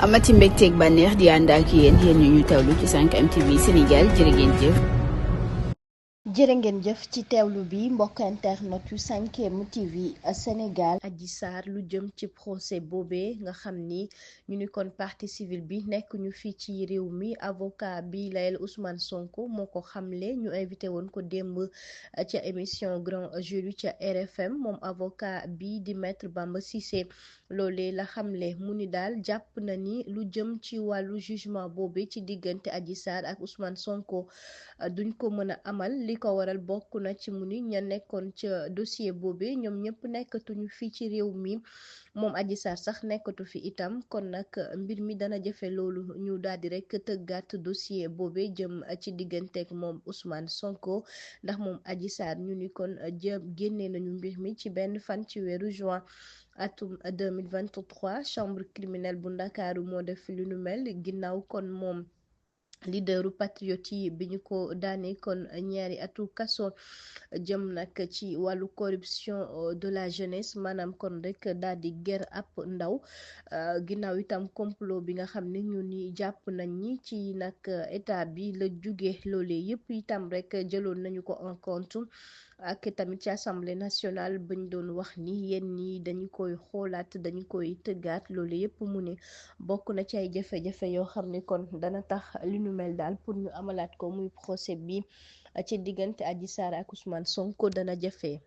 amati mbégteeg bànneex di ànd ak yéen ñu teewlu ci 5M TV Sénégal jërë ngeen jëf. jërë ngeen jëf ci teewlu bi mbokk internet yu 5M TV Sénégal. Adji Sarr lu jëm ci procès boobee nga xam ni ñu ni kon partie civile bi nekk ñu fii ci réew mi avocat bi layel Ousmane Sonko moo ko xamle ñu invité woon ko démb ca émission Grand Jury ca RFM moom avocat bi di maître Bamba Cissé loolee la xamle mu ni daal jàpp na ni lu jëm ci wàllu jugement boobee ci diggante Adji Sarr ak Ousmane Sonko duñ ko mën a amal li ko waral bokk na ci mu ni ña nekkoon ca dossier boobe ñoom ñëpp nekkatuñu fii ci réew mi moom Adji Sarr sax nekkatu fi itam kon nag mbir mi dana jafe loolu ñu daal di rek tëggaat dossier boobe jëm ci digganteeg moom Ousmane Sonko ndax moom Adji Sarr ñu ni kon génnee nañu mbir mi ci benn fan ci weeru juin atum 2023 chambre criminelle bu Ndakaaru moo def lu nu mel ginnaaw kon moom leaderu patriote yi bi ñu ko daane kon ñaari atu kaso jëm nag ci wàllu corruption de la jeunesse maanaam kon rek daal di ger ab ndaw ginnaaw itam complot bi nga xam ne ñu ni jàpp nañ ñi ci nag état bi la jóge loolee yëpp itam rek jëloon nañu ko en compte ak tamit ci assemblée nationale bañ doon wax ni yéen ñi dañu koy xoolaat dañu koy tëggaat loolu yëpp mu ne bokk na ci ay jafe-jafe yoo xam ne kon dana tax li nu mel daal pour ñu amalaat ko muy procès bi ci diggante Adji Sarr ak Ousmane Sonko dana jafe.